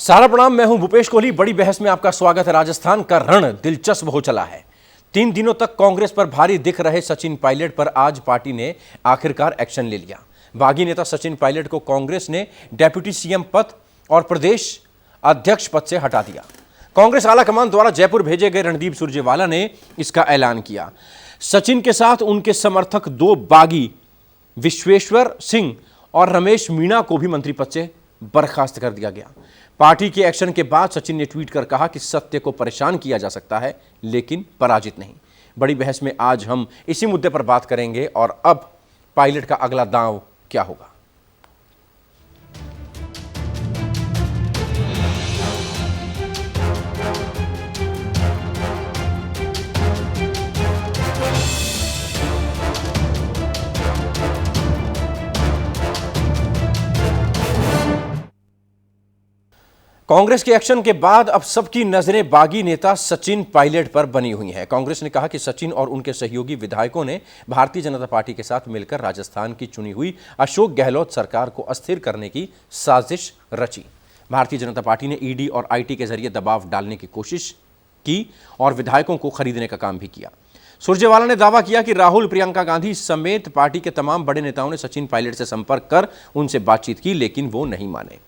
सारा प्रणाम, मैं हूं भूपेश कोहली। बड़ी बहस में आपका स्वागत है। राजस्थान का रण दिलचस्प हो चला है। 3 दिनों तक कांग्रेस पर भारी दिख रहे सचिन पायलट पर आज पार्टी ने आखिरकार एक्शन ले लिया। बागी नेता सचिन पायलट को कांग्रेस ने डेप्यूटी सीएम पद और प्रदेश अध्यक्ष पद से हटा दिया। कांग्रेस आलाकमान द्वारा जयपुर भेजे गए रणदीप सुरजेवाला ने इसका ऐलान किया। सचिन के साथ उनके समर्थक 2 बागी विश्वेश्वर सिंह और रमेश मीणा को भी मंत्री पद से बर्खास्त कर दिया गया। पार्टी के एक्शन के बाद सचिन ने ट्वीट कर कहा कि सत्य को परेशान किया जा सकता है लेकिन पराजित नहीं। बड़ी बहस में आज हम इसी मुद्दे पर बात करेंगे और अब पायलट का अगला दांव क्या होगा। कांग्रेस के एक्शन के बाद अब सबकी नजरें बागी नेता सचिन पायलट पर बनी हुई हैं। कांग्रेस ने कहा कि सचिन और उनके सहयोगी विधायकों ने भारतीय जनता पार्टी के साथ मिलकर राजस्थान की चुनी हुई अशोक गहलोत सरकार को अस्थिर करने की साजिश रची। भारतीय जनता पार्टी ने ईडी और आईटी के जरिए दबाव डालने की कोशिश की और विधायकों को खरीदने का काम भी किया। सुरजेवाला ने दावा किया कि राहुल, प्रियंका गांधी समेत पार्टी के तमाम बड़े नेताओं ने सचिन पायलट से संपर्क कर उनसे बातचीत की, लेकिन वो नहीं माने।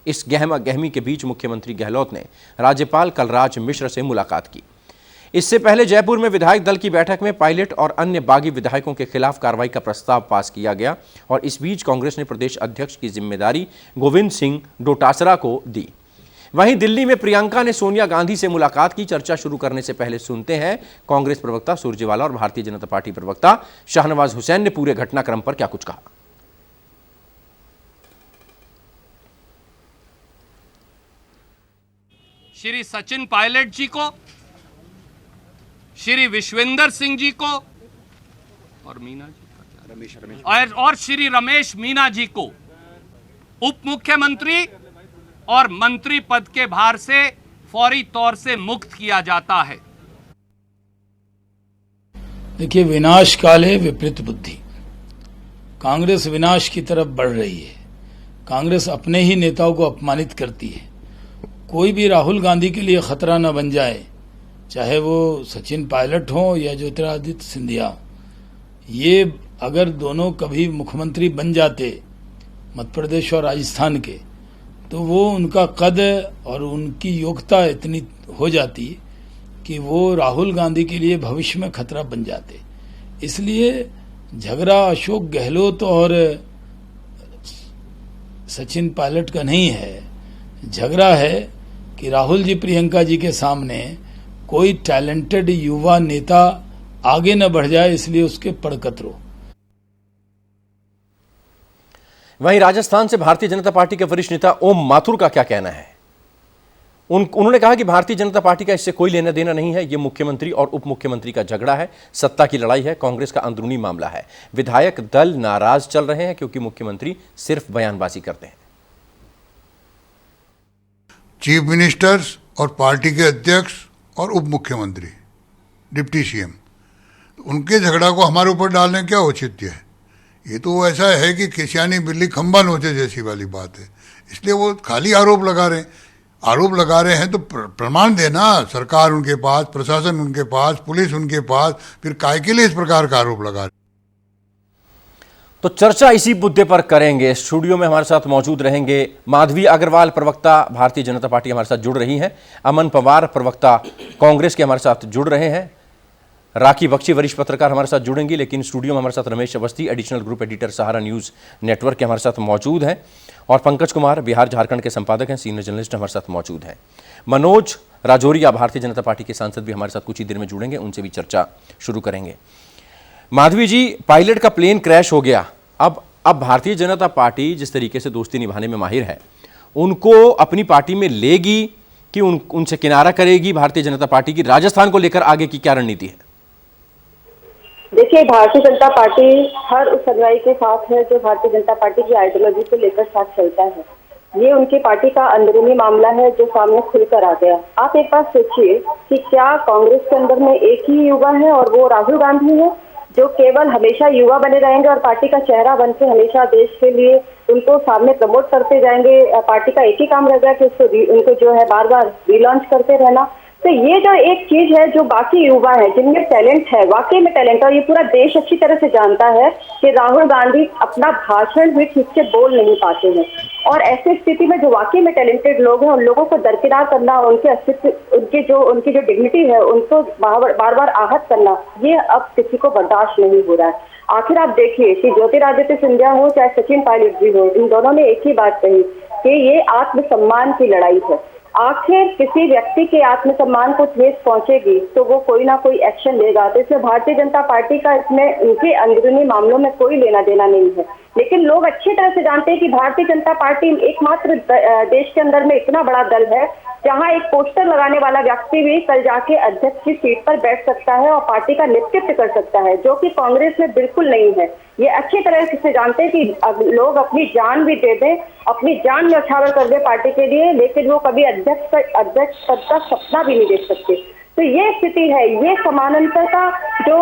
इस गहमा गहमी के बीच मुख्यमंत्री गहलोत ने राज्यपाल कलराज मिश्र से मुलाकात की। इससे पहले जयपुर में विधायक दल की बैठक में पायलट और अन्य बागी विधायकों के खिलाफ कार्रवाई का प्रस्ताव पास किया गया और इस बीच कांग्रेस ने प्रदेश अध्यक्ष की जिम्मेदारी गोविंद सिंह डोटासरा को दी। वहीं दिल्ली में प्रियंका ने सोनिया गांधी से मुलाकात की। चर्चा शुरू करने से पहले सुनते हैं कांग्रेस प्रवक्ता सुरजेवाला और भारतीय जनता पार्टी प्रवक्ता शाहनवाज हुसैन ने पूरे घटनाक्रम पर क्या कुछ कहा। श्री सचिन पायलट जी को, श्री विश्वेंद्र सिंह जी को और मीना जी और श्री रमेश मीणा जी को उप मुख्यमंत्री और मंत्री पद के भार से फौरी तौर से मुक्त किया जाता है। देखिए, विनाश काले विपरीत बुद्धि। कांग्रेस विनाश की तरफ बढ़ रही है। कांग्रेस अपने ही नेताओं को अपमानित करती है। कोई भी राहुल गांधी के लिए खतरा न बन जाए, चाहे वो सचिन पायलट हो या ज्योतिरादित्य सिंधिया। ये अगर दोनों कभी मुख्यमंत्री बन जाते मध्य प्रदेश और राजस्थान के, तो वो उनका कद और उनकी योग्यता इतनी हो जाती कि वो राहुल गांधी के लिए भविष्य में खतरा बन जाते। इसलिए झगड़ा अशोक गहलोत और सचिन पायलट का नहीं है। झगड़ा है कि राहुल जी, प्रियंका जी के सामने कोई टैलेंटेड युवा नेता आगे न बढ़ जाए, इसलिए उसके पड़कतरो। वहीं राजस्थान से भारतीय जनता पार्टी के वरिष्ठ नेता ओम माथुर का क्या कहना है। उन्होंने कहा कि भारतीय जनता पार्टी का इससे कोई लेना देना नहीं है। यह मुख्यमंत्री और उप मुख्यमंत्री का झगड़ा है, सत्ता की लड़ाई है, कांग्रेस का अंदरूनी मामला है। विधायक दल नाराज चल रहे हैं क्योंकि मुख्यमंत्री सिर्फ बयानबाजी करते हैं। चीफ मिनिस्टर्स और पार्टी के अध्यक्ष और उप मुख्यमंत्री, डिप्टी सीएम, उनके झगड़ा को हमारे ऊपर डालने क्या औचित्य है। ये तो ऐसा है कि खिसियानी बिल्ली खंबा नोचे जैसी वाली बात है। इसलिए वो खाली आरोप लगा रहे हैं तो प्रमाण देना। सरकार उनके पास, प्रशासन उनके पास, पुलिस उनके पास, फिर काय के लिए इस प्रकार का आरोप लगा रहे। तो चर्चा इसी मुद्दे पर करेंगे। स्टूडियो में हमारे साथ मौजूद रहेंगे माधवी अग्रवाल, प्रवक्ता भारतीय जनता पार्टी, हमारे साथ जुड़ रही हैं। अमन पवार, प्रवक्ता कांग्रेस के, हमारे साथ जुड़ रहे हैं। राखी बख्शी, वरिष्ठ पत्रकार, हमारे साथ जुड़ेंगी। लेकिन स्टूडियो में हमारे साथ Ramesh Awasthi, additional group editor, Sahara news network के, हमारे साथ मौजूद हैं। और पंकज कुमार, बिहार झारखंड के संपादक हैं, सीनियर जर्नलिस्ट, हमारे साथ मौजूद हैं। मनोज राजौरिया, भारतीय जनता पार्टी के सांसद, भी हमारे साथ कुछ ही देर में जुड़ेंगे। उनसे भी चर्चा शुरू करेंगे। माधवी जी, पायलट का प्लेन क्रैश हो गया। अब भारतीय जनता पार्टी जिस तरीके से दोस्ती निभाने में माहिर है, उनको अपनी पार्टी में लेगी कि उनसे किनारा करेगी भारतीय जनता पार्टी की? राजस्थान को लेकर आगे की क्या रणनीति है? देखिए, भारतीय जनता पार्टी हर उस सच्चाई के साथ है जो भारतीय जनता पार्टी की आइडियोलॉजी को लेकर साथ चलता है। ये उनकी पार्टी का अंदरूनी मामला है जो सामने खुलकर आ गया। आप एक बात सोचिए कि क्या कांग्रेस के अंदर में एक ही युवा है और वो राहुल गांधी है, जो केवल हमेशा युवा बने रहेंगे और पार्टी का चेहरा बन के हमेशा देश के लिए उनको सामने प्रमोट करते जाएंगे। पार्टी का एक ही काम रहेगा कि उनको जो है बार बार रीलॉन्च करते रहना। तो ये जो एक चीज है, जो बाकी युवा है जिनमें टैलेंट है, वाकई में टैलेंट है, और ये पूरा देश अच्छी तरह से जानता है कि राहुल गांधी अपना भाषण भी ठीक से बोल नहीं पाते हैं। और ऐसी स्थिति में जो वाकई में टैलेंटेड लोग हैं, उन लोगों को दरकिनार करना, उनके अस्तित्व, उनकी जो डिग्निटी है, उनको बार बार आहत करना, ये अब किसी को बर्दाश्त नहीं हो रहा है। आखिर आप देखिए कि ज्योतिरादित्य सिंधिया हो चाहे सचिन पायलट जी हो, इन दोनों ने एक ही बात कही कि ये आत्मसम्मान की लड़ाई है। आखिर किसी व्यक्ति के आत्मसम्मान को ठेस पहुंचेगी तो वो कोई ना कोई एक्शन लेगा। तो इसमें भारतीय जनता पार्टी का इसमें उनके अंदरूनी मामलों में कोई लेना देना नहीं है। लेकिन लोग अच्छी तरह से जानते हैं कि भारतीय जनता पार्टी एकमात्र देश के अंदर में इतना बड़ा दल है जहां एक पोस्टर लगाने वाला व्यक्ति भी कल जाके अध्यक्ष की सीट पर बैठ सकता है और पार्टी का नेतृत्व कर सकता है, जो कि कांग्रेस में बिल्कुल नहीं है। ये अच्छी तरह से जानते हैं कि लोग अपनी जान भी दे दें, अपनी जान न्यौछावर कर दे पार्टी के लिए, लेकिन वो कभी अध्यक्ष पद का सपना भी नहीं देख सकते। तो ये स्थिति है, ये समानांतरता जो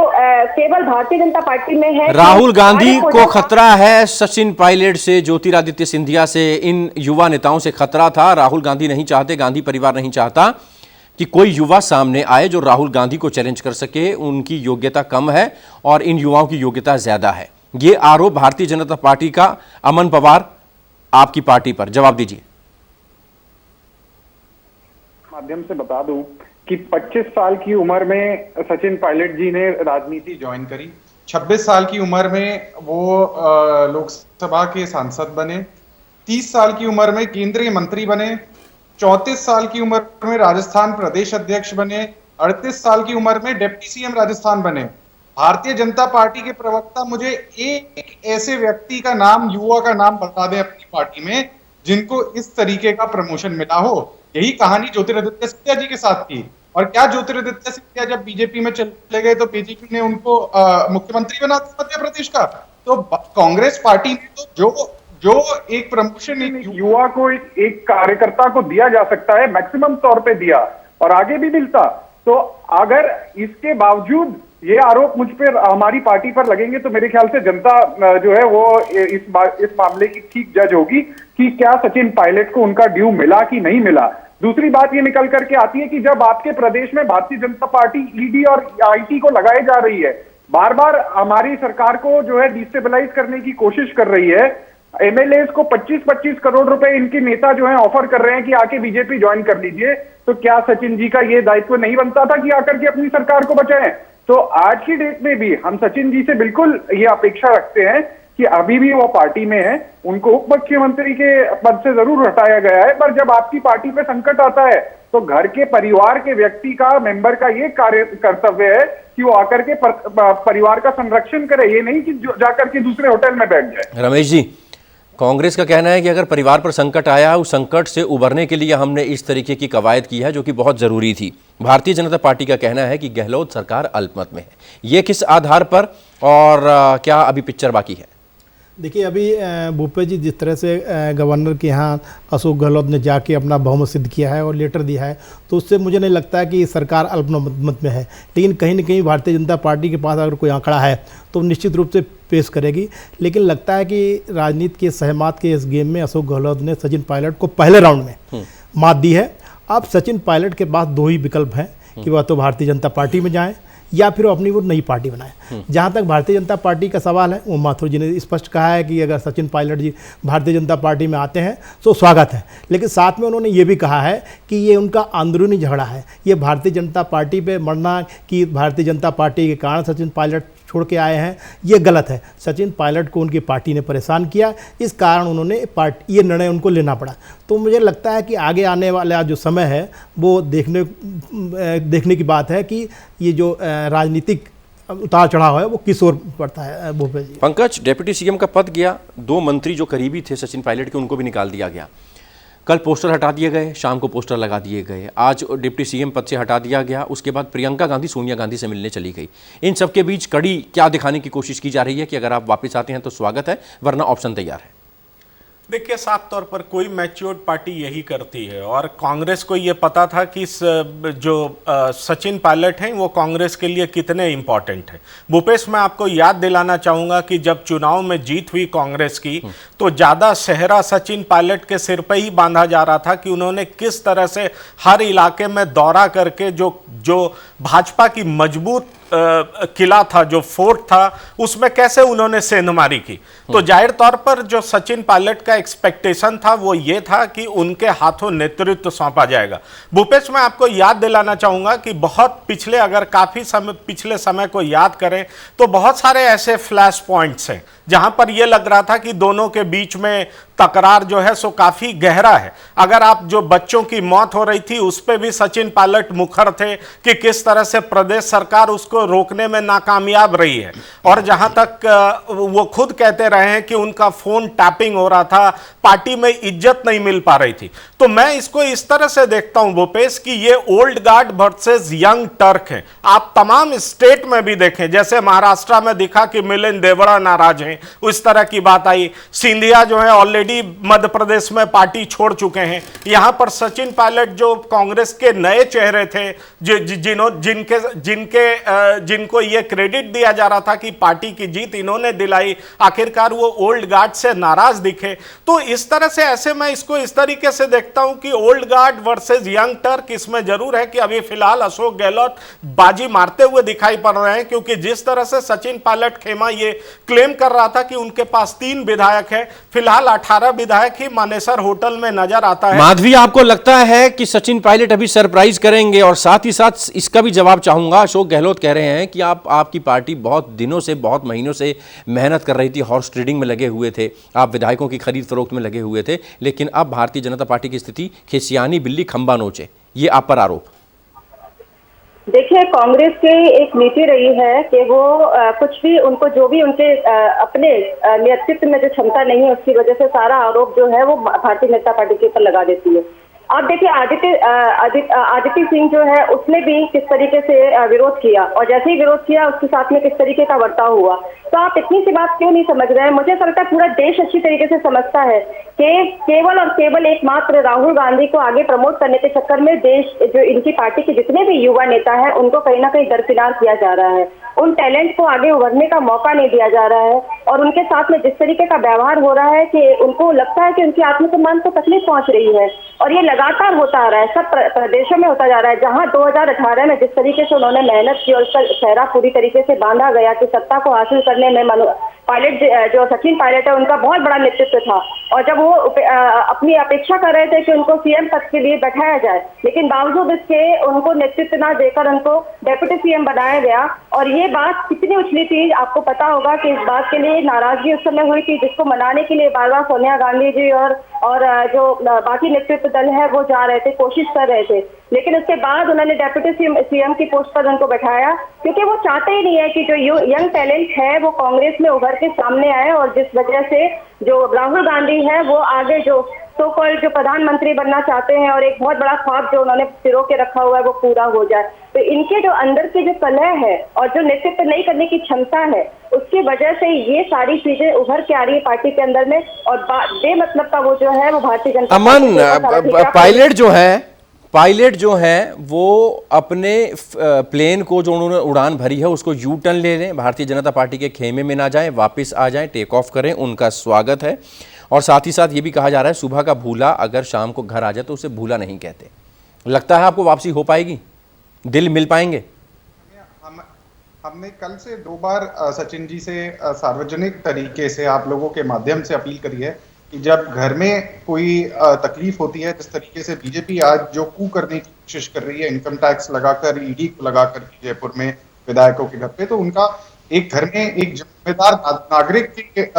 केवल भारतीय जनता पार्टी में है। राहुल गांधी को खतरा है सचिन पायलट से, ज्योतिरादित्य सिंधिया से, इन युवा नेताओं से खतरा था। राहुल गांधी नहीं चाहते, गांधी परिवार नहीं चाहता कि कोई युवा सामने आए जो राहुल गांधी को चैलेंज कर सके। उनकी योग्यता कम है और इन युवाओं की योग्यता ज्यादा है। ये आरोप भारतीय जनता पार्टी का अमन पवार आपकी पार्टी पर, जवाब दीजिए। माध्यम से बता दूं कि 25 साल की उम्र में सचिन पायलट जी ने राजनीति ज्वाइन करी। 26 साल की उम्र में वो लोकसभा के सांसद बने। 30 साल की उम्र में केंद्रीय मंत्री बने। 34 साल की उम्र में राजस्थान प्रदेश अध्यक्ष बने। 38 साल की उम्र में डिप्टी सीएम राजस्थान बने। भारतीय जनता पार्टी के प्रवक्ता मुझे एक ऐसे व्यक्ति का नाम, युवा का नाम बता दें अपनी पार्टी में जिनको इस तरीके का प्रमोशन मिला हो। यही कहानी ज्योतिरादित्य सिंधिया जी के साथ थी। और क्या ज्योतिरादित्य सिंधिया जब बीजेपी में चले गए तो बीजेपी ने उनको मुख्यमंत्री बना दिया मध्य प्रदेश का? तो कांग्रेस पार्टी में तो जो एक प्रमोशन एक युवा को एक कार्यकर्ता को दिया जा सकता है, मैक्सिमम तौर पे दिया और आगे भी मिलता। तो अगर इसके बावजूद ये आरोप मुझ पर, हमारी पार्टी पर लगेंगे तो मेरे ख्याल से जनता जो है वो इस मामले की ठीक जज होगी कि क्या सचिन पायलट को उनका ड्यू मिला कि नहीं मिला। दूसरी बात ये निकल करके आती है कि जब आपके प्रदेश में भारतीय जनता पार्टी ईडी और आईटी को लगाए जा रही है, बार बार हमारी सरकार को जो है डिस्टेबलाइज करने की कोशिश कर रही है, एमएलए को 25-25 करोड़ रुपए इनके नेता जो है ऑफर कर रहे हैं कि आके बीजेपी ज्वाइन कर लीजिए, तो क्या सचिन जी का ये दायित्व नहीं बनता था कि आकर के अपनी सरकार को बचाएं? तो आज की डेट में भी हम सचिन जी से बिल्कुल ये अपेक्षा रखते हैं कि अभी भी वो पार्टी में है, उनको उप मुख्यमंत्री के पद से जरूर हटाया गया है, पर जब आपकी पार्टी पे संकट आता है तो घर के परिवार के व्यक्ति का, मेंबर का ये कार्य कर्तव्य है कि वो आकर के परिवार का संरक्षण करे, ये नहीं कि जाकर के दूसरे होटल में बैठ जाए। रमेश जी, कांग्रेस का कहना है कि अगर परिवार पर संकट आया, उस संकट से उबरने के लिए हमने इस तरीके की कवायद की है जो कि बहुत जरूरी थी। भारतीय जनता पार्टी का कहना है कि गहलोत सरकार अल्पमत में है। ये किस आधार पर और क्या अभी पिक्चर बाकी है? देखिए, अभी भूपेश जी जिस तरह से गवर्नर के यहाँ अशोक गहलोत ने जाके अपना बहुमत सिद्ध किया है और लेटर दिया है, तो उससे मुझे नहीं लगता है कि सरकार अल्पमत में है। लेकिन कहीं ना कहीं भारतीय जनता पार्टी के पास अगर कोई आंकड़ा है तो निश्चित रूप से पेश करेगी। लेकिन लगता है कि राजनीति के सहमत के इस गेम में अशोक गहलोत ने सचिन पायलट को पहले राउंड में मात दी है। अब सचिन पायलट के पास दो ही विकल्प हैं कि वह तो भारतीय जनता पार्टी में जाएं या फिर वो अपनी वो नई पार्टी बनाए। जहां तक भारतीय जनता पार्टी का सवाल है, वो माथुर जी ने स्पष्ट कहा है कि अगर सचिन पायलट जी भारतीय जनता पार्टी में आते हैं तो स्वागत है। लेकिन साथ में उन्होंने ये भी कहा है कि ये उनका अंदरूनी झगड़ा है, ये भारतीय जनता पार्टी पे मरना कि भारतीय जनता पार्टी के कारण सचिन पायलट छोड़ के आए हैं, ये गलत है। सचिन पायलट को उनकी पार्टी ने परेशान किया, इस कारण उन्होंने ये निर्णय उनको लेना पड़ा। तो मुझे लगता है कि आगे आने वाला जो समय है वो देखने की बात है कि ये जो राजनीतिक उतार चढ़ाव है वो किस ओर पड़ता है। भूपेश जी, पंकज, डिप्टी सीएम का पद गया, 2 मंत्री जो करीबी थे सचिन पायलट के उनको भी निकाल दिया गया। कल पोस्टर हटा दिए गए, शाम को पोस्टर लगा दिए गए, आज डिप्टी सीएम पद से हटा दिया गया। उसके बाद प्रियंका गांधी सोनिया गांधी से मिलने चली गई। इन सब के बीच कड़ी क्या दिखाने की कोशिश की जा रही है कि अगर आप वापस आते हैं तो स्वागत है, वरना ऑप्शन तैयार है? देखिए, साफ तौर पर कोई मैच्योर्ड पार्टी यही करती है और कांग्रेस को ये पता था कि सचिन पायलट हैं वो कांग्रेस के लिए कितने इंपॉर्टेंट हैं। भूपेश, मैं आपको याद दिलाना चाहूंगा कि जब चुनाव में जीत हुई कांग्रेस की तो ज़्यादा सेहरा सचिन पायलट के सिर पर ही बांधा जा रहा था कि उन्होंने किस तरह से हर इलाके में दौरा करके जो भाजपा की मजबूत किला था, जो फोर्ट था, उसमें कैसे उन्होंने सेंधमारी की। तो जाहिर तौर पर जो सचिन पायलट का एक्सपेक्टेशन था वो ये था कि उनके हाथों नेतृत्व सौंपा जाएगा। भूपेश, मैं आपको याद दिलाना चाहूंगा कि बहुत पिछले, अगर काफी समय पिछले समय को याद करें तो बहुत सारे ऐसे फ्लैश पॉइंट्स हैं जहां पर यह लग रहा था कि दोनों के बीच में तकरार जो है सो काफी गहरा है। अगर आप जो बच्चों की मौत हो रही थी उस पर भी सचिन पायलट मुखर थे कि किस तरह से प्रदेश सरकार उसको रोकने में नाकामयाब रही है, और जहां तक वो खुद कहते रहे हैं कि उनका फोन टैपिंग हो रहा था, पार्टी में इज्जत नहीं मिल पा रही थी। तो मैं इसको इस तरह से देखता हूं भूपेश कि ये old guard versus young Turk है। आप तमाम स्टेट में भी देखें, जैसे महाराष्ट्र में दिखा कि मिलिंद देवड़ा नाराज हैं, उस तरह की बात आई। सिंधिया जो है ऑलरेडी मध्य प्रदेश में पार्टी छोड़ चुके हैं। यहां पर सचिन पायलट जो कांग्रेस के नए चेहरे थे, जिनको ये क्रेडिट दिया जा रहा था कि पार्टी की जीत इन्होंने दिलाई, आखिरकार वो ओल्ड गार्ड से नाराज दिखे। तो इस तरह से, ऐसे मैं इसको इस तरीके से देखता हूं कि old guard versus young Turk. इसमें जरूर है कि अभी फिलहाल अशोक गहलोत बाजी मारते हुए दिखाई पड़ रहे हैं, क्योंकि जिस तरह से सचिन पायलट खेमा ये क्लेम कर रहा था कि उनके पास 3 विधायक है, फिलहाल 18 विधायक ही मानेसर होटल में नजर आता है। माधवी, आपको लगता है कि सचिन पायलट अभी सरप्राइज करेंगे? और साथ ही साथ इसका भी जवाब चाहूंगा, अशोक गहलोत कह रहे हैं कि आपकी पार्टी बहुत दिनों से, बहुत महीनों से मेहनत कर रही थी, हॉर्स ट्रेडिंग में लगे हुए थे, आप विधायकों की खरीद फरोख्त में लगे हुए थे, लेकिन अब भारतीय जनता पार्टी की स्थिति खिसियानी बिल्ली खंबा नोचे, ये आप पर आरोप। देखिए, कांग्रेस की एक नीति रही है कि वो कुछ भी, उनको जो भी उनके अपने नेतृत्व में जो क्षमता नहीं है उसकी वजह से सारा आरोप जो है वो भारतीय जनता पार्टी के ऊपर लगा देती है। आप देखिए, आदित्य सिंह जो है उसने भी किस तरीके से विरोध किया, और जैसे ही विरोध किया उसके साथ में किस तरीके का बर्ताव हुआ। तो आप इतनी सी बात क्यों नहीं समझ रहे हैं? मुझे लगता है पूरा देश अच्छी तरीके से समझता है कि केवल और केवल एकमात्र राहुल गांधी को आगे प्रमोट करने के चक्कर में देश, जो इनकी पार्टी के जितने भी युवा नेता हैं उनको कहीं ना कहीं दरकिनार किया जा रहा है। उन टैलेंट को आगे उभरने का मौका नहीं दिया जा रहा है, और उनके साथ में जिस तरीके का व्यवहार हो रहा है कि उनको लगता है कि उनके आत्मसम्मान को तकलीफ पहुंच रही है, और ये लगातार होता आ रहा है, सब प्रदेशों में होता जा रहा है। जहां 2018 में जिस तरीके से उन्होंने मेहनत की और उसका चेहरा पूरी तरीके से बांधा गया कि सत्ता को हासिल करने में पायलट, जो सचिन पायलट है, उनका बहुत बड़ा नेतृत्व था, और जब वो अपनी अपेक्षा कर रहे थे कि उनको सीएम पद के लिए बैठाया जाए, लेकिन बावजूद इसके उनको नेतृत्व ना देकर उनको डेप्यूटी सीएम बनाया गया। और ये बात कितनी उछली थी, आपको पता होगा कि इस बात के लिए नाराजगी उस समय हुई थी, जिसको मनाने के लिए बार बार सोनिया गांधी जी और जो बाकी नेतृत्व दल है वो जा रहे थे, कोशिश कर रहे थे, लेकिन उसके बाद उन्होंने डेप्यूटी सीएम की पोस्ट पर उनको बैठाया, क्योंकि वो चाहते ही नहीं है कि जो यंग टैलेंट है वो कांग्रेस में उभर के सामने आए, और जिस वजह से जो राहुल गांधी है वो आगे जो सो कॉल्ड जो प्रधानमंत्री बनना चाहते हैं, और एक बहुत बड़ा ख्वाब जो उन्होंने सिरो के रखा हुआ है वो पूरा हो जाए। तो इनके जो अंदर की जो कलह है और जो नेतृत्व नहीं करने की क्षमता है, उसकी वजह से ये सारी चीजें उभर के आ रही है पार्टी के अंदर में, और बेमतलब का वो जो है वो भारतीय जनता अमन, पायलट जो है वो अपने प्लेन को जो उन्होंने उड़ान भरी है उसको यू टर्न ले लें, भारतीय जनता पार्टी के खेमे में ना जाएं, वापस आ जाएं, टेक ऑफ करें, उनका स्वागत है। और साथ ही साथ ये भी कहा जा रहा है सुबह का भूला अगर शाम को घर आ जाए तो उसे भूला नहीं कहते। लगता है आपको वापसी हो पाएगी, दिल मिल पाएंगे? हमने कल से 2 बार सचिन जी से सार्वजनिक तरीके से आप लोगों के माध्यम से अपील करी है कि जब घर में कोई तकलीफ होती है, जिस तरीके से बीजेपी आज जो कू करने की कोशिश कर रही है, इनकम टैक्स लगाकर, ईडी को लगाकर जयपुर में विधायकों के घर पे, तो उनका एक घर में एक जिम्मेदार नागरिक के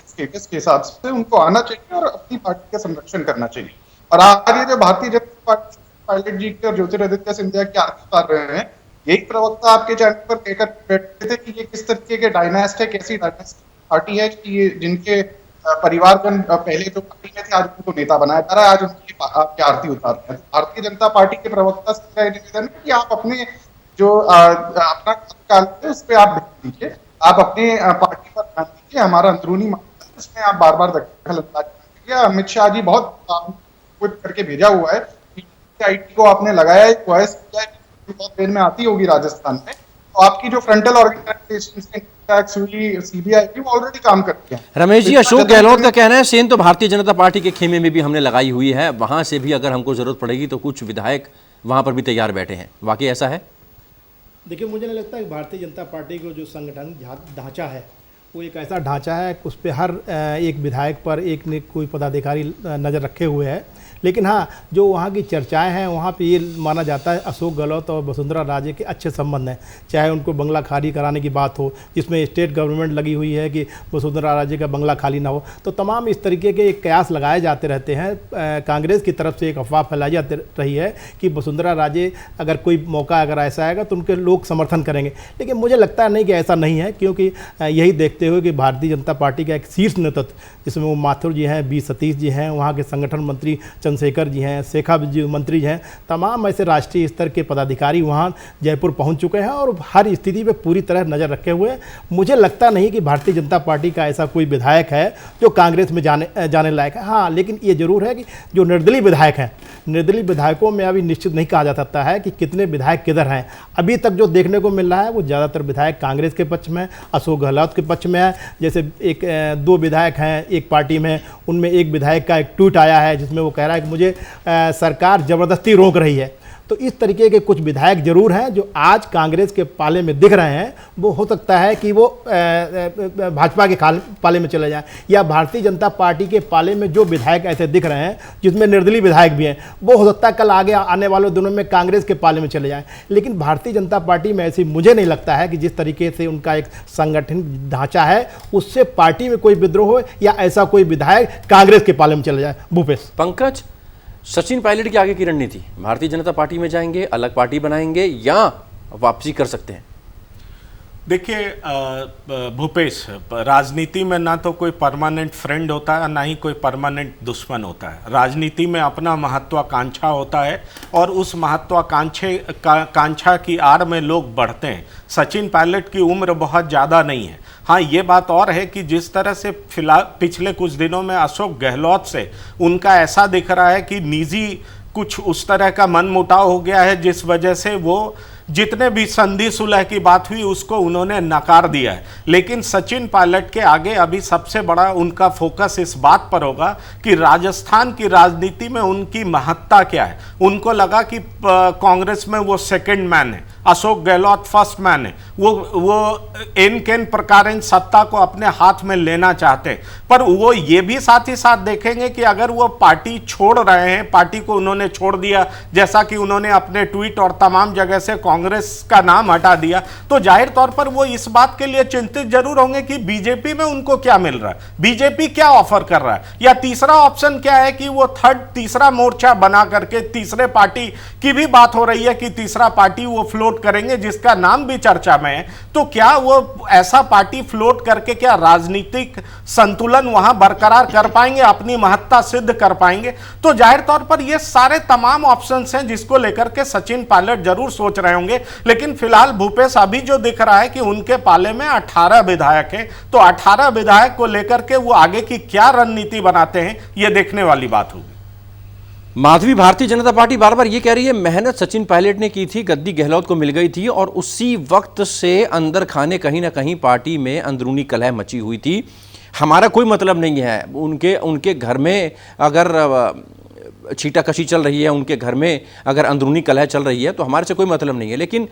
स्टेटस के हिसाब से उनको आना चाहिए और अपनी पार्टी का संरक्षण करना चाहिए। और आज ये जो भारतीय जनता पार्टी पायलट जी के और ज्योतिरादित्य सिंधिया की आरती उतार रहे हैं, एक प्रवक्ता आपके चैनल पर कहकर बैठे थे कि ये किस तरीके के डायनास्ट है, कैसी डायनास्ट पार्टी है कि ये जिनके परिवारजन पहले जो पार्टी में थे आज उनको नेता बनाया जा रहा है, आज उनकी आपकी आरती उतार रहे हैं। भारतीय जनता पार्टी के प्रवक्ता से निवेदन है कि आप अपने जो अपना काल है उस पर आप ध्यान दीजिए। आप अपने पार्टी पर ध्यान दीजिए, हमारा अंदरूनी मामला है, उसमें आप बार बार दखल अंदाजी करिए। अमित शाह जी बहुत ट्वीट करके भेजा हुआ है, आईटी को आपने लगाया है, बहुत देर में आती होगी राजस्थान में, तो आपकी जो फ्रंटल ऑर्गेनाइजेशन टैक्स हुई, सीबीआई वो ऑलरेडी काम करती है। रमेश जी, अशोक गहलोत का कहना है सेन तो भारतीय जनता पार्टी के खेमे में भी हमने लगाई हुई है, वहां से भी अगर हमको जरूरत पड़ेगी तो कुछ विधायक वहां पर भी तैयार बैठे हैं। वाकई ऐसा है? देखिए, मुझे नहीं लगता कि भारतीय जनता पार्टी को जो संगठन ढांचा है वो एक ऐसा ढांचा है उस पर हर एक विधायक पर एक ने कोई पदाधिकारी नज़र रखे हुए है। लेकिन हाँ, जो वहाँ की चर्चाएं हैं वहाँ पे ये माना जाता है अशोक गहलोत और वसुंधरा राजे के अच्छे संबंध हैं। चाहे उनको बंगला खाली कराने की बात हो, जिसमें स्टेट गवर्नमेंट लगी हुई है कि वसुंधरा राजे का बंगला खाली ना हो, तो तमाम इस तरीके के कयास लगाए जाते रहते हैं। कांग्रेस की तरफ से एक अफवाह फैलाई जाती रही है कि वसुंधरा राजे अगर कोई मौका अगर ऐसा आएगा तो उनके लोग समर्थन करेंगे। लेकिन मुझे लगता नहीं कि ऐसा नहीं है, क्योंकि यही देखते हुए कि भारतीय जनता पार्टी का एक शीर्ष नेतृत्व, जिसमें वो माथुर जी हैं, बी सतीश जी हैं, वहाँ के संगठन मंत्री चंद्रशेखर जी हैं, शेखा जी मंत्री जी हैं, तमाम ऐसे राष्ट्रीय स्तर के पदाधिकारी वहाँ जयपुर पहुँच चुके हैं और हर स्थिति पे पूरी तरह नज़र रखे हुए हैं। मुझे लगता नहीं कि भारतीय जनता पार्टी का ऐसा कोई विधायक है जो कांग्रेस में जाने लायक है। हाँ, लेकिन ये जरूर है कि जो निर्दलीय विधायक हैं, निर्दलीय विधायकों में अभी निश्चित नहीं कहा जा सकता है कि कितने विधायक किधर हैं। अभी तक जो देखने को मिल रहा है वो ज़्यादातर विधायक कांग्रेस के पक्ष में, अशोक गहलोत के पक्ष में है। जैसे दो विधायक हैं एक पार्टी में, उनमें एक विधायक का एक ट्वीट आया है जिसमें वो कह रहा है कि मुझे सरकार ज़बरदस्ती रोक रही है। तो इस तरीके के कुछ विधायक जरूर हैं जो आज कांग्रेस के पाले में दिख रहे हैं। वो हो सकता है कि वो भाजपा के पाले में चले जाएं, या भारतीय जनता पार्टी के पाले में जो विधायक ऐसे दिख रहे हैं जिसमें निर्दलीय विधायक भी हैं, वो हो सकता है कल आगे आने वाले दिनों में कांग्रेस के पाले में चले जाएं। लेकिन भारतीय जनता पार्टी में ऐसी मुझे नहीं लगता है कि जिस तरीके से उनका एक संगठन ढांचा है उससे पार्टी में कोई विद्रोह हो या ऐसा कोई विधायक कांग्रेस के पाले में चले जाए। भूपेश। पंकज, सचिन पायलट की आगे की रणनीति, भारतीय जनता पार्टी में जाएंगे, अलग पार्टी बनाएंगे या वापसी कर सकते हैं? देखिए भूपेश, राजनीति में ना तो कोई परमानेंट फ्रेंड होता है ना ही कोई परमानेंट दुश्मन होता है। राजनीति में अपना महत्वाकांक्षा होता है और उस महत्वाकांक्षा की आड़ में लोग बढ़ते हैं। सचिन पायलट की उम्र बहुत ज़्यादा नहीं है। हाँ, ये बात और है कि जिस तरह से फिलहाल पिछले कुछ दिनों में अशोक गहलोत से उनका ऐसा दिख रहा है कि निजी कुछ उस तरह का मनमुटाव हो गया है जिस वजह से वो जितने भी संधि सुलह की बात हुई उसको उन्होंने नकार दिया है। लेकिन सचिन पायलट के आगे अभी सबसे बड़ा उनका फोकस इस बात पर होगा कि राजस्थान की राजनीति में उनकी महत्ता क्या है। उनको लगा कि कांग्रेस में वो सेकंड मैन है, अशोक गहलोत फर्स्ट मैन है। वो इन किन प्रकार इन सत्ता को अपने हाथ में लेना चाहते हैं, पर वो ये भी साथ ही साथ देखेंगे कि अगर वो पार्टी छोड़ रहे हैं, पार्टी को उन्होंने छोड़ दिया, जैसा कि उन्होंने अपने ट्वीट और तमाम जगह से कांग्रेस का नाम हटा दिया, तो जाहिर तौर पर वो इस बात के लिए चिंतित जरूर होंगे कि बीजेपी में उनको क्या मिल रहा है, बीजेपी क्या ऑफर कर रहा है, या तीसरा ऑप्शन क्या है कि वो तीसरा मोर्चा बना करके तीसरे पार्टी की भी बात हो रही है कि तीसरा पार्टी वो फ्लोट करेंगे जिसका नाम भी चर्चा में है। तो क्या वो ऐसा पार्टी फ्लोट करके क्या राजनीतिक संतुलन वहां बरकरार कर पाएंगे, अपनी महत्ता सिद्ध कर पाएंगे? तो जाहिर तौर पर ये सारे तमाम ऑप्शंस हैं जिसको लेकर के सचिन पायलट जरूर सोच रहे होंगे। लेकिन फिलहाल भूपेश, अभी जो दिख रहा है कि उनके पाले में 18 विधायक हैं, तो 18 विधायक को लेकर के वो आगे की क्या रणनीति बनाते हैं ये देखने वाली बात होगी। माधवी, भारतीय जनता पार्टी बार बार ये कह रही है मेहनत सचिन पायलट ने की थी, गद्दी गहलोत को मिल गई थी और उसी वक्त से अंदर खाने कहीं ना कहीं पार्टी में अंदरूनी कलह मची हुई थी। हमारा कोई मतलब नहीं है, उनके घर में अगर छीटाकशी चल रही है, उनके घर में अगर अंदरूनी कलह चल रही है तो हमारे से कोई मतलब नहीं है। लेकिन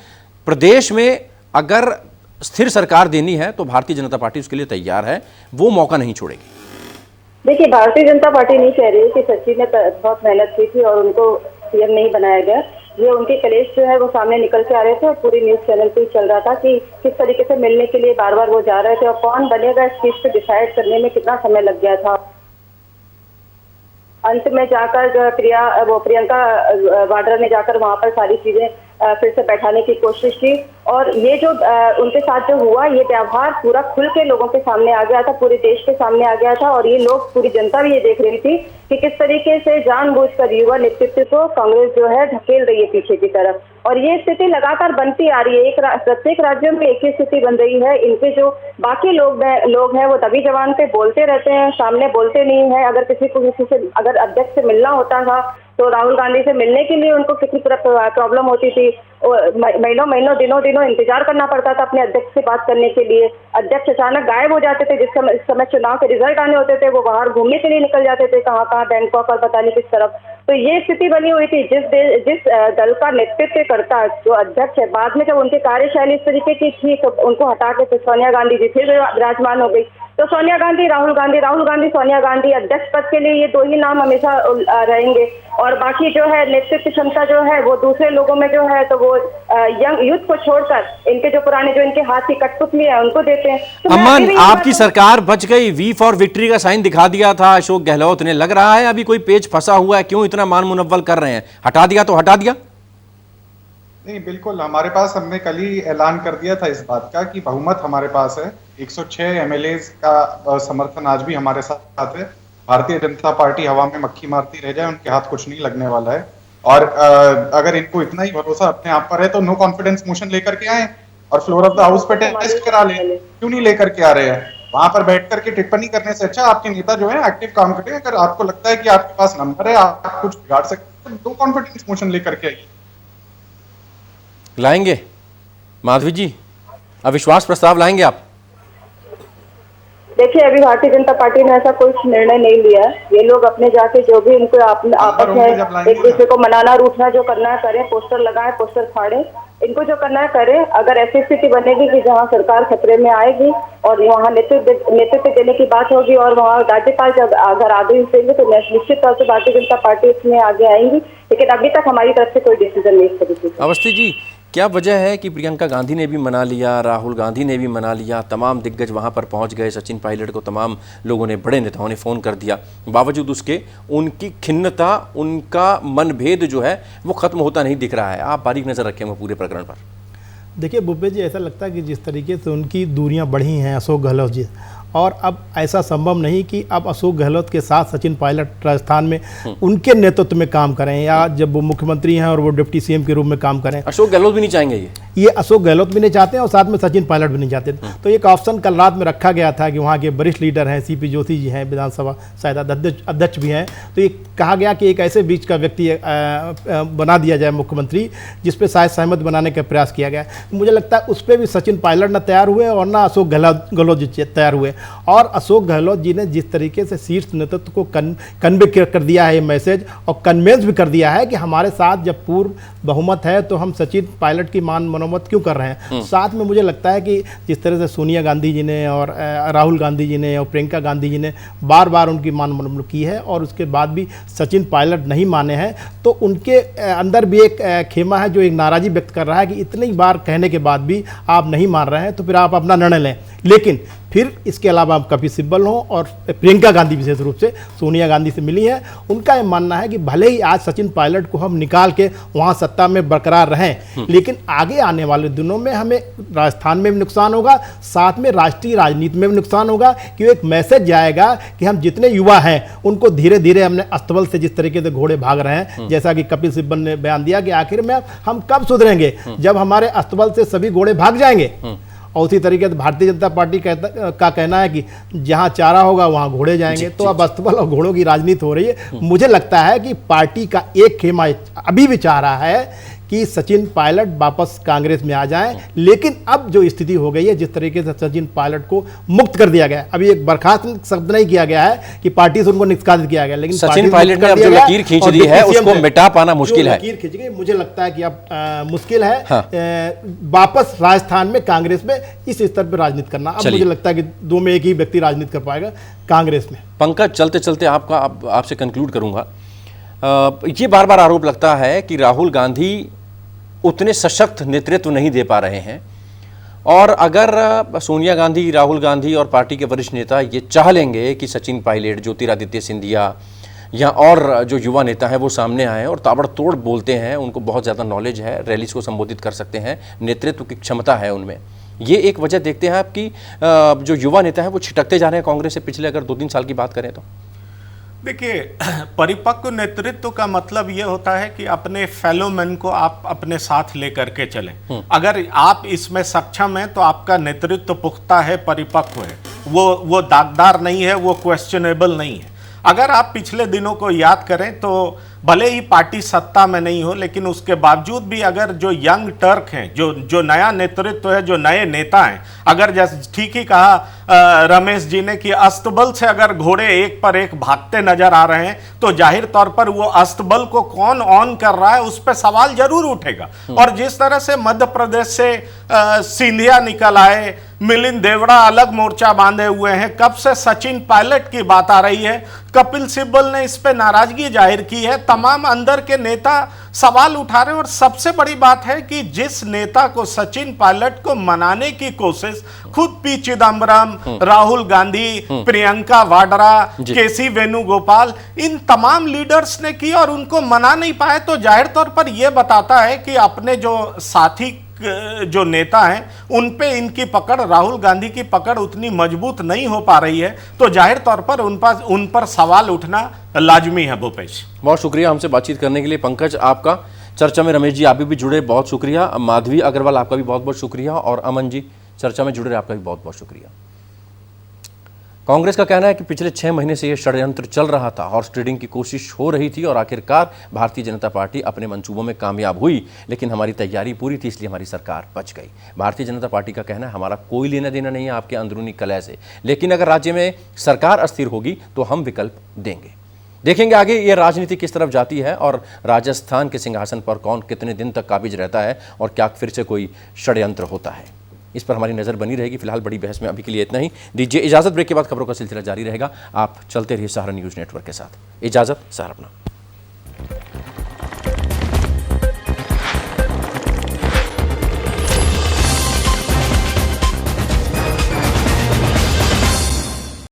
प्रदेश में अगर स्थिर सरकार देनी है तो भारतीय जनता पार्टी उसके लिए तैयार है, वो मौका नहीं छोड़ेगी। देखिए, भारतीय जनता पार्टी नहीं कह रही कि सचिन ने बहुत मेहनत की थी और उनको सीएम नहीं बनाया गया। ये उनके कलेश जो है वो सामने निकल के आ रहे थे और पूरी न्यूज चैनल पे चल रहा था कि किस तरीके से मिलने के लिए बार बार वो जा रहे थे और कौन बनेगा इस चीज पे डिसाइड करने में कितना समय लग गया था। अंत में जाकर प्रियंका वाड्रा ने जाकर वहां पर सारी चीजें फिर से बैठाने की कोशिश की और ये जो उनके साथ जो हुआ, ये व्यवहार पूरा खुल के लोगों के सामने आ गया था, पूरे देश के सामने आ गया था और ये लोग, पूरी जनता भी ये देख रही थी कि किस तरीके से जानबूझकर युवा नेतृत्व को कांग्रेस जो है ढकेल रही है पीछे की तरफ, और ये स्थिति लगातार बनती आ रही है। प्रत्येक राज्यों में एक ही स्थिति बन रही है। इनके जो बाकी लोग हैं वो दबी जबान पे बोलते रहते हैं, सामने बोलते नहीं है। अगर किसी से अगर अध्यक्ष से मिलना होता था तो राहुल गांधी से मिलने के लिए उनको कितनी प्रॉब्लम होती थी, महीनों दिनों इंतजार करना पड़ता था अपने अध्यक्ष से बात करने के लिए। अध्यक्ष अचानक गायब हो जाते थे, जिस समय चुनाव के रिजल्ट आने होते थे वो बाहर घूमने के लिए निकल जाते थे, कहाँ बैंकॉक और पता नहीं किस तरफ। तो ये स्थिति बनी हुई थी। जिस दल का नेतृत्व करता जो अध्यक्ष है, बाद में जब उनकी कार्यशैली इस तरीके की थी तो उनको हटा के सोनिया गांधी जी फिर विराजमान हो गई। तो सोनिया गांधी राहुल गांधी सोनिया गांधी अध्यक्ष पद के लिए ये दो ही नाम हमेशा रहेंगे, और बाकी जो है नेतृत्व क्षमता जो है वो दूसरे लोगों में जो है तो वो यंग यूथ को छोड़कर इनके जो पुराने जो इनके हाथ की कठपुतली है उनको देते हैं। तो अमन, आपकी सरकार बच गई, वी फॉर विक्ट्री का साइन दिखा दिया था अशोक गहलोत ने, लग रहा है अभी कोई पेच फंसा हुआ है, क्यों इतना मान मुनव्वल कर रहे हैं? हटा दिया तो हटा दिया? नहीं, बिल्कुल हमारे पास, हमने कल ही ऐलान कर दिया था इस बात का कि बहुमत हमारे पास है। 106 एमएलए का समर्थन आज भी हमारे साथ है। भारतीय जनता पार्टी हवा में मक्खी मारती रह जाए, उनके हाथ कुछ नहीं लगने वाला है। और अगर इनको इतना ही भरोसा अपने आप पर है तो नो कॉन्फिडेंस मोशन लेकर के आए और फ्लोर ऑफ द हाउस पे टेस्ट करा ले। क्यों नहीं लेकर के आ रहे हैं? वहां पर बैठ करके टिप्पणी करने से अच्छा आपके नेता जो है एक्टिव काम करें। अगर आपको लगता है कि आपके पास नंबर है, आप कुछ बिगाड़ सकते हैं, तो नो कॉन्फिडेंस मोशन लेकर के आइए। लाएंगे माधवी जी, अविश्वास प्रस्ताव लाएंगे आप? देखिए, अभी भारतीय जनता पार्टी ने ऐसा कोई निर्णय नहीं लिया। ये लोग अपने जाके जो भी इनको आपस में एक दूसरे को मनाना रूठना जो करना है करें, पोस्टर लगाएं, पोस्टर फाड़े, इनको जो करना है करें। अगर ऐसी स्थिति बनेगी कि जहां सरकार खतरे में आएगी और वहां नेतृत्व देने की बात होगी और वहां राज्यपाल जब अगर आदेश देंगे तो निश्चित तौर से भारतीय जनता पार्टी इसमें आगे आएंगी। लेकिन अभी तक हमारी तरफ से कोई डिसीजन नहीं इस तरीके से। अवस्थी जी, क्या वजह है कि प्रियंका गांधी ने भी मना लिया, राहुल गांधी ने भी मना लिया, तमाम दिग्गज वहां पर पहुंच गए, सचिन पायलट को तमाम लोगों ने, बड़े नेताओं ने फ़ोन कर दिया, बावजूद उसके उनकी खिन्नता, उनका मनभेद जो है वो ख़त्म होता नहीं दिख रहा है? आप बारीक नज़र रखेंगे पूरे प्रकरण पर। देखिए भूपेश जी, ऐसा लगता है कि जिस तरीके से उनकी दूरियां बढ़ी हैं अशोक गहलोत जी, और अब ऐसा संभव नहीं कि अब अशोक गहलोत के साथ सचिन पायलट राजस्थान में उनके नेतृत्व में काम करें, या जब वो मुख्यमंत्री हैं और वो डिप्टी सीएम के रूप में काम करें। अशोक गहलोत भी नहीं चाहेंगे ये अशोक गहलोत भी नहीं चाहते हैं और साथ में सचिन पायलट भी नहीं चाहते। तो एक ऑप्शन कल रात में रखा गया था कि वहाँ के वरिष्ठ लीडर हैं, सीपी जोशी जी हैं, विधानसभा शायद अध्यक्ष भी हैं, तो ये कहा गया कि एक ऐसे बीच का व्यक्ति बना दिया जाए मुख्यमंत्री, जिस पे शायद सहमत बनाने का प्रयास किया गया। मुझे लगता है उस पर भी सचिन पायलट न तैयार हुए और ना अशोक गहलोत जी तैयार हुए। और अशोक गहलोत जी ने जिस तरीके से शीर्ष नेतृत्व को कन्वे कर दिया है ये मैसेज, और कन्वेंस भी कर दिया है कि हमारे साथ जब पूर्ण बहुमत है तो हम सचिन पायलट की मान मनोमत क्यों कर रहे हैं। साथ में मुझे लगता है कि जिस तरह से सोनिया गांधी जी ने और राहुल गांधी जी ने और प्रियंका गांधी जी ने बार बार उनकी मान मनोमत की है और उसके बाद भी सचिन पायलट नहीं माने हैं, तो उनके अंदर भी एक खेमा है जो एक नाराज़गी व्यक्त कर रहा है कि इतनी बार कहने के बाद भी आप नहीं मान रहे हैं, तो फिर आप अपना निर्णय लें। लेकिन फिर इसके अलावा आप कपिल सिब्बल हों और प्रियंका गांधी विशेष रूप से सोनिया गांधी से मिली है, उनका ये मानना है कि भले ही आज सचिन पायलट को हम निकाल के वहाँ सत्ता में बरकरार रहें, लेकिन आगे आने वाले दिनों में हमें राजस्थान में भी नुकसान होगा, साथ में राष्ट्रीय राजनीति में भी नुकसान होगा, कि एक मैसेज जाएगा कि हम जितने युवा हैं उनको धीरे धीरे हमने अस्तबल से जिस तरीके से घोड़े भाग रहे हैं, जैसा कि कपिल सिब्बल ने बयान दिया कि आखिर में हम कब सुधरेंगे, जब हमारे अस्तबल से सभी घोड़े भाग जाएंगे। और उसी तरीके से भारतीय जनता पार्टी का कहना है कि जहां चारा होगा वहां घोड़े जाएंगे। तो अब अस्तबल और घोड़ों की राजनीति हो रही है। मुझे लगता है कि पार्टी का एक खेमा अभी भी चाह रहा है कि सचिन पायलट वापस कांग्रेस में आ जाएं, लेकिन अब जो स्थिति हो गई है, जिस तरीके से सचिन पायलट को मुक्त कर दिया गया, अभी एक बर्खास्त शब्द नहीं किया गया है कि पार्टी से उनको निष्कासित किया गया, लेकिन सचिन पायलट ने अब जो लकीर खींच दी है उसको मिटा पाना मुश्किल है। लकीर खींच गई, मुझे लगता है कि अब मुश्किल है वापस राजस्थान में कांग्रेस में इस स्तर पर राजनीति करना। अब मुझे लगता है कि दो में एक ही व्यक्ति राजनीति कर पाएगा कांग्रेस में। पंकज, चलते चलते आपसे कंक्लूड करूंगा, ये बार बार आरोप लगता है कि राहुल गांधी उतने सशक्त नेतृत्व नहीं दे पा रहे हैं, और अगर सोनिया गांधी, राहुल गांधी और पार्टी के वरिष्ठ नेता ये चाह लेंगे कि सचिन पायलट, ज्योतिरादित्य सिंधिया या और जो युवा नेता हैं वो सामने आए और ताबड़तोड़ बोलते हैं, उनको बहुत ज़्यादा नॉलेज है, रैलीज को संबोधित कर सकते हैं, नेतृत्व की क्षमता है उनमें, ये एक वजह देखते हैं आपकी जो युवा नेता हैं वो छिटकते जा रहे हैं कांग्रेस से पिछले अगर 2-3 साल की बात करें तो? देखिए, परिपक्व नेतृत्व का मतलब यह होता है कि अपने फेलो मैन को आप अपने साथ लेकर के चलें। अगर आप इसमें सक्षम हैं तो आपका नेतृत्व पुख्ता है, परिपक्व है, वो दागदार नहीं है, वो क्वेश्चनेबल नहीं है। अगर आप पिछले दिनों को याद करें तो भले ही पार्टी सत्ता में नहीं हो, लेकिन उसके बावजूद भी अगर जो यंग टर्क हैं, जो नया नेतृत्व है, जो नए नेता हैं, अगर जैसे ठीक ही कहा रमेश जी ने कि अस्तबल से अगर घोड़े एक पर एक भागते नजर आ रहे हैं तो जाहिर तौर पर वो अस्तबल को कौन ऑन कर रहा है उस पर सवाल जरूर उठेगा। और जिस तरह से मध्य प्रदेश से सिंधिया निकल आए, मिलिंद देवड़ा अलग मोर्चा बांधे हुए हैं, कब से सचिन पायलट की बात आ रही है, कपिल सिब्बल ने इस पे नाराजगी जाहिर की है, तमाम अंदर के नेता सवाल उठा रहे हैं। और सबसे बड़ी बात है कि जिस नेता को सचिन पायलट को मनाने की कोशिश खुद पी चिदम्बरम, राहुल गांधी, प्रियंका वाड्रा, केसी वेणुगोपाल, इन तमाम लीडर्स ने की और उनको मना नहीं पाए, तो जाहिर तौर पर यह बताता है कि अपने जो साथी जो नेता हैं उन पे इनकी पकड़, राहुल गांधी की पकड़ उतनी मजबूत नहीं हो पा रही है। तो जाहिर तौर पर उन पर सवाल उठना लाजमी है। भूपेश, बहुत शुक्रिया हमसे बातचीत करने के लिए। पंकज आपका चर्चा में, रमेश जी आप भी जुड़े, बहुत शुक्रिया। माधवी अग्रवाल आपका भी बहुत बहुत शुक्रिया, और अमन जी चर्चा में जुड़े, आपका भी बहुत बहुत शुक्रिया। कांग्रेस का कहना है कि पिछले 6 महीने से यह षड्यंत्र चल रहा था, हॉर्स ट्रेडिंग की कोशिश हो रही थी और आखिरकार भारतीय जनता पार्टी अपने मंसूबों में कामयाब हुई, लेकिन हमारी तैयारी पूरी थी, इसलिए हमारी सरकार बच गई। भारतीय जनता पार्टी का कहना है हमारा कोई लेना देना नहीं है आपके अंदरूनी कलह से, लेकिन अगर राज्य में सरकार अस्थिर होगी तो हम विकल्प देंगे। देखेंगे आगे ये राजनीति किस तरफ जाती है और राजस्थान के सिंहासन पर कौन कितने दिन तक काबिज रहता है और क्या फिर से कोई षड्यंत्र होता है, इस पर हमारी नज़र बनी रहेगी। फिलहाल बड़ी बहस में अभी के लिए इतना ही। दीजिए इजाज़त, ब्रेक के बाद खबरों का सिलसिला जारी रहेगा। आप चलते रहिए सहारा न्यूज़ नेटवर्क के साथ। इजाज़त, सहारा अपना।